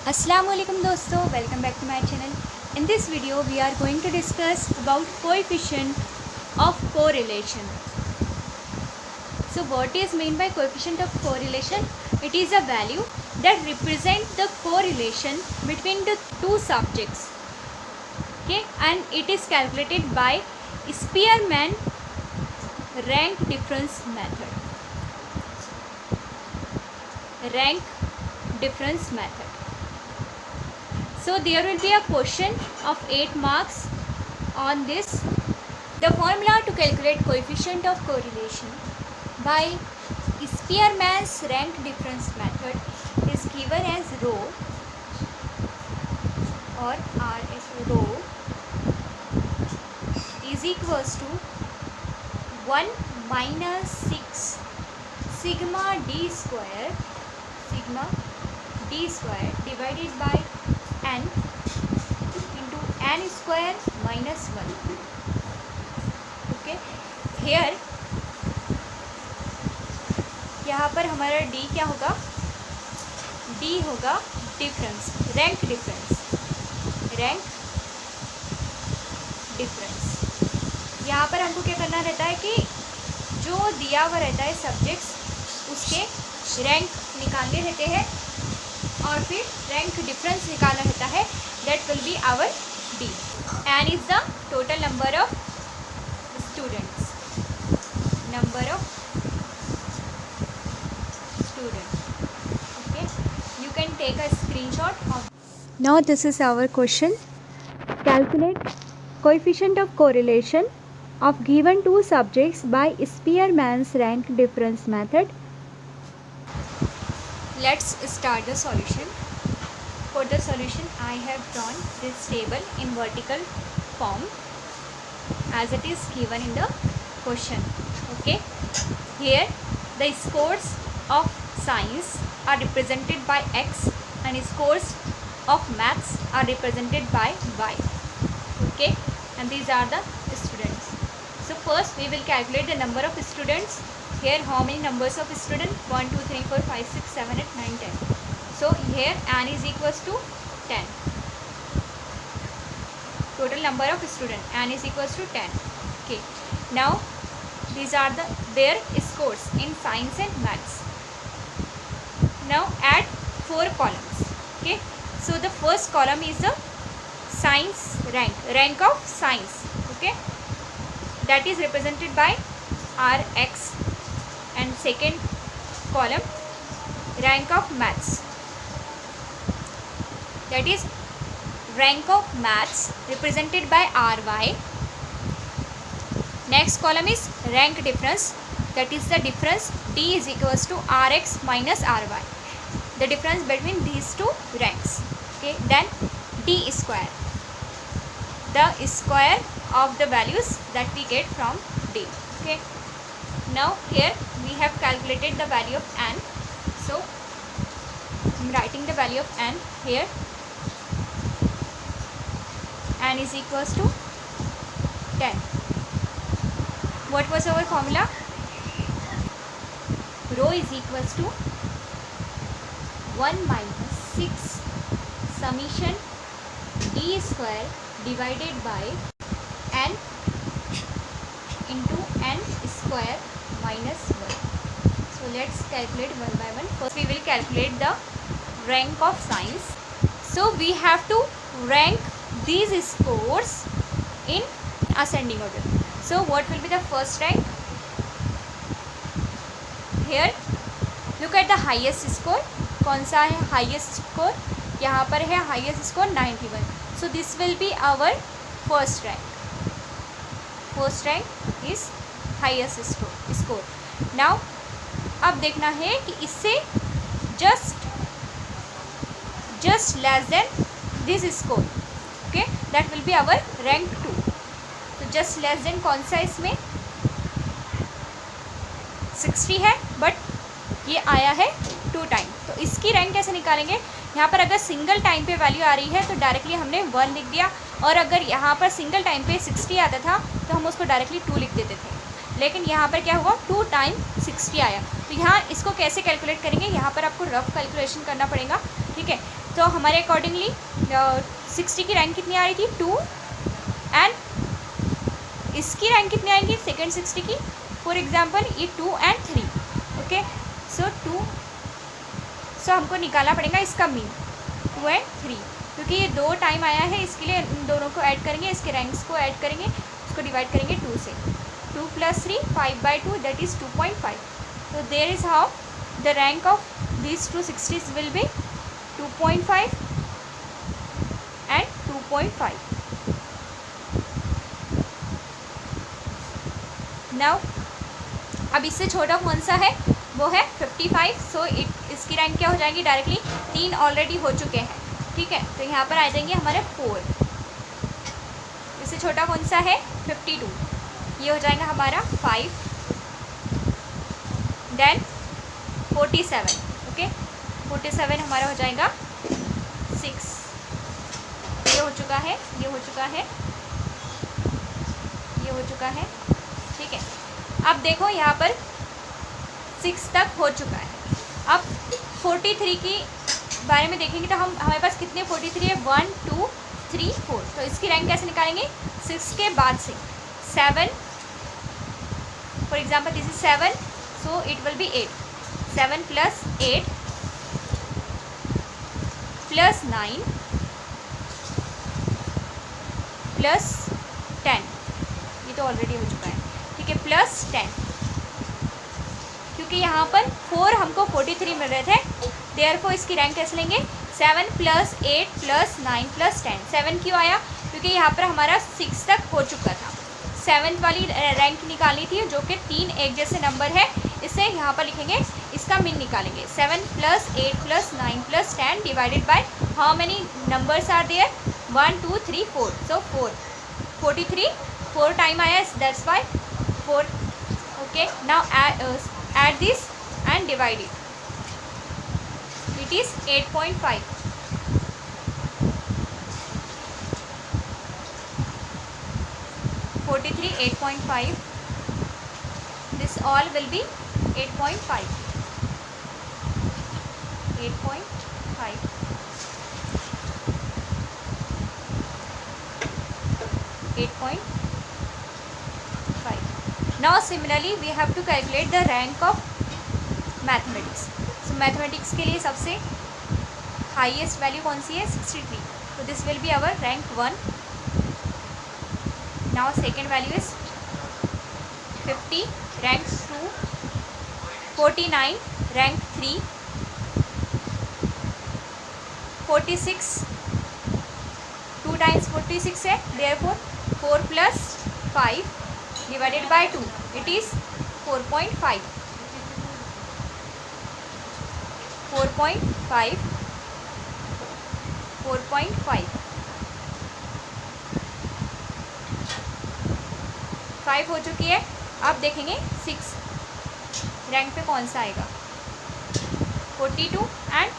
Assalamualaikum दोस्तों, welcome back to my channel. In this video we are going to discuss about coefficient of correlation. So what is meant by coefficient of correlation? It is a value that represents the correlation between the two subjects. Okay, and it is calculated by Spearman rank difference method. Rank difference method. So there will be a question of 8 marks on this. The formula to calculate coefficient of correlation by Spearman's rank difference method is given as rho or R as rho is equals to 1 minus 6 sigma d square divided by n into n square minus 1. Okay, here यहाँ पर हमारा d क्या होगा? d होगा difference, rank difference. यहाँ पर हमको क्या करना रहता है कि जो दिया हुआ रहता है सब्जेक्ट्स उसके रैंक निकालने रहते हैं और फिर रैंक डिफरेंस निकालना रहता है, that will be our D. N is the total number of students, okay, you can take a screenshot of. Now this is our question, calculate coefficient of correlation of given two subjects by Spearman's rank difference method. Let's start the solution. For the solution I have drawn this table in vertical form as it is given in the question. Okay, here the scores of science are represented by X and scores of maths are represented by Y. Okay, and these are the students. So first we will calculate the number of students. Here how many numbers of students? 1 2 3 4 5 6 7 8 9 10. So here n is equals to 10. Total number of students n is equals to 10. Okay, now these are their scores in science and maths. Now add 4 columns. Okay, so the first column is the science rank of science. Okay, that is represented by Rx, and second column rank of maths, that is rank of maths represented by Ry. Next column is rank difference, that is the difference D is equals to Rx minus Ry, the difference between these two ranks. Okay, then D square, the square of the values that we get from D. Okay, now here we have calculated the value of n, so I am writing the value of n here. N is equals to 10. What was our formula? Rho is equals to 1 minus 6 summation d square divided by n into n square minus 1. So let's calculate one by one. First we will calculate the rank of science. So we have to rank these scores in ascending order. So what will be the first rank? Here look at the highest score. कौन सा है highest score? यहाँ पर है highest score 91. So this will be our first rank. First rank is highest score. Now अब देखना है कि इससे just less than this score. Okay, that will be our rank 2. तो just less than कौन सा इसमें 60 है, बट ये आया है 2 टाइम. तो इसकी रैंक कैसे निकालेंगे? यहाँ पर अगर सिंगल टाइम पे वैल्यू आ रही है तो डायरेक्टली हमने 1 लिख दिया, और अगर यहाँ पर सिंगल टाइम पे 60 आता था तो हम उसको डायरेक्टली 2 लिख देते थे. लेकिन यहाँ पर क्या हुआ, 2 टाइम 60 आया. तो यहाँ इसको कैसे कैलकुलेट करेंगे, यहाँ पर आपको रफ कैलकुलेशन करना पड़ेगा. ठीक है, तो हमारे अकॉर्डिंगली 60 की रैंक कितनी आ रही थी 2 एंड इसकी रैंक कितनी आएंगी सेकेंड 60 की, फॉर एग्जांपल ये 2 एंड 3. ओके, सो हमको निकालना पड़ेगा इसका मीन 2 एंड 3, क्योंकि ये 2 टाइम आया है, इसके लिए इन दोनों को ऐड करेंगे, इसके रैंक्स को ऐड करेंगे, उसको डिवाइड करेंगे 2 से. 2 + 3 5/2 दैट इज़ 2.5. तो there is how the rank of these two 60s will be 2.5 and 2.5. Now अब इससे छोटा कौन सा है, वो है 55. सो इसकी रैंक क्या हो जाएगी डायरेक्टली, 3 ऑलरेडी हो चुके हैं. ठीक है, तो यहाँ पर आ जाएंगे हमारे 4. इससे छोटा कौन सा है 52, ये हो जाएगा हमारा 5. देन 47. ओके, 47 हमारा हो जाएगा 6. ये हो चुका है, ये हो चुका है, ये हो चुका है. ठीक है, अब देखो यहाँ पर 6 तक हो चुका है. अब 43 की बारे में देखेंगे तो हमारे पास कितने 43 है, 1 2 3 4. तो इसकी रैंक कैसे निकालेंगे, 6 के बाद से 7. For example this is 7, so it will be 8. 7 + 8 + 9 + 10, ये तो ऑलरेडी हो चुका है. ठीक है, +10, क्योंकि यहाँ पर 4 हमको 43 मिल रहे थे, देयरफॉर इसकी रैंक कैसे लेंगे, 7 + 8 + 9 + 10. 7 क्यों आया, क्योंकि यहाँ पर हमारा 6 तक हो चुका था. 7th वाली रैंक निकालनी थी, जो कि 3 एक जैसे नंबर है. इसे यहाँ पर लिखेंगे, इसका मीन निकालेंगे. 7 + 8 + 9 + 10 divided by how many numbers are there, 1 2 3 4. So 4 43 4 time आया, that's why 4. Okay, now add this and divide it. It is 8.5. 43 8.5. This all will be 8.5. 8.5. 8.5. Now similarly we have to calculate the rank of mathematics. So mathematics के लिए सबसे highest value कौन सी है, 63. So this will be our rank 1. Now second value is 50, rank 2. 49, rank 3. 46, 2 times 46 है, therefore 4 + 5 divided by 2, it is 4.5. 4.5. 4.5. 5 हो चुकी है. अब देखेंगे 6 रैंक पे कौन सा आएगा, 42 एंड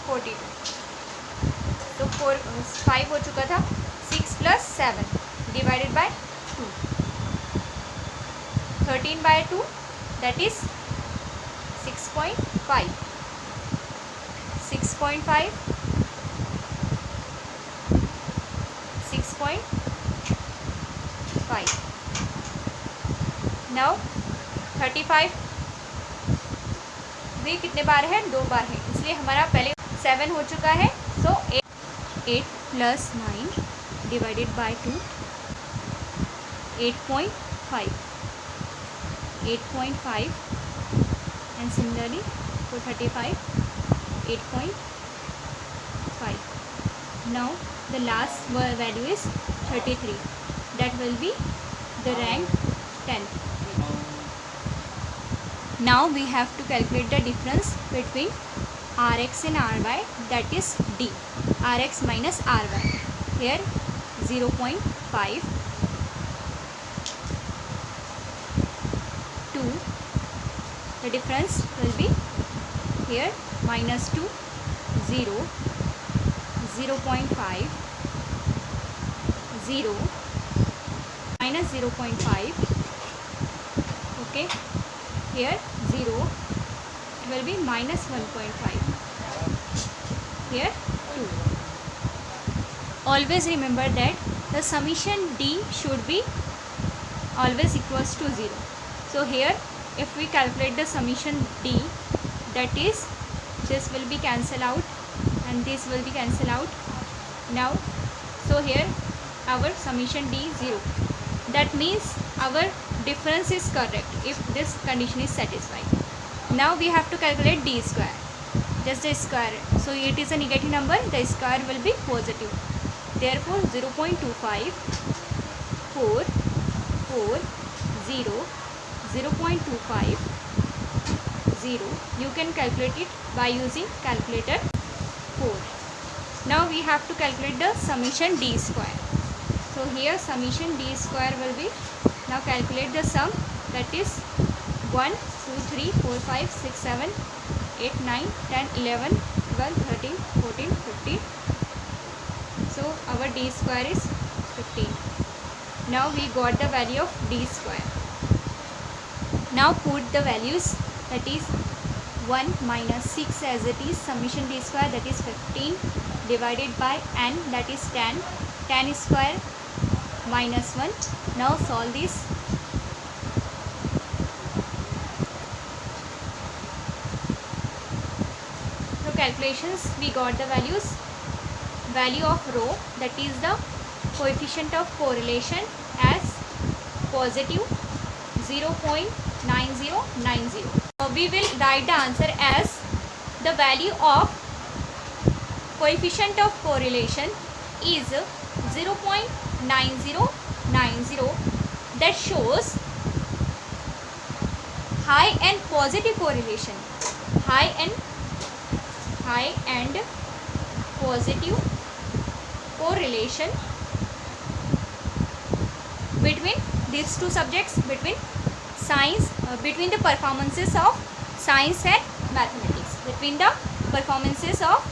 42. तो 5 हो चुका था, 6 + 7 divided by 2, 13/2 that is 6.5. 6.5. 6.5. Now 35 भी कितने बार है, 2 बार है, इसलिए हमारा पहले 7 हो चुका है. सो 8 + 9 divided by 2, 8.5. 8.5 and similarly for 35 8.5. Now the last value is 33, that will be the rank 10. Now we have to calculate the difference between Rx and Ry, that is D, Rx minus Ry. Here 0.5, 2, the difference will be here -2, 0, 0.5, 0, -0.5. okay, here 0 will be -1.5, here 2. Always remember that the summation D should be always equals to 0. So here if we calculate the summation D, that is this will be cancelled out and this will be cancelled out now. So here our summation D is 0. That means our difference is correct if this condition is satisfied. Now we have to calculate D square, just the square. So it is a negative number, the square will be positive. Therefore 0.25 4 4 0 0.25 0. You can calculate it by using calculator 4. Now we have to calculate the summation D square. So here summation D square will be, now calculate the sum, that is 1 2 3 4 5 6 7 8 9 10 11 12 13 14 15. So our D square is 15. Now we got the value of D square. Now put the values, that is 1 minus 6 as it is, summation D square, that is 15 divided by n, that is 10, 10 square minus 1. Now solve this. So calculations, we got the values. Value of rho, that is the coefficient of correlation, as positive 0.9090. We will write the answer as the value of coefficient of correlation is 0.9090. That shows high and positive correlation, high and positive correlation between these two subjects, between science, between the performances of science and mathematics, between the performances of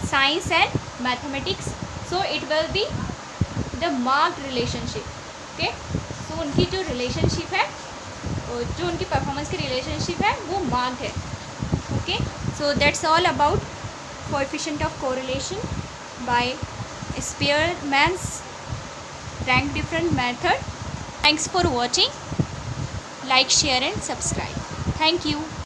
science and mathematics. So it will be the marked relationship. Okay, so उनकी जो relationship है, जो उनकी performance की relationship है, वो marked है. Okay, so that's all about coefficient of correlation by Spearman's rank difference method. Thanks for watching. Like, share and subscribe. Thank you.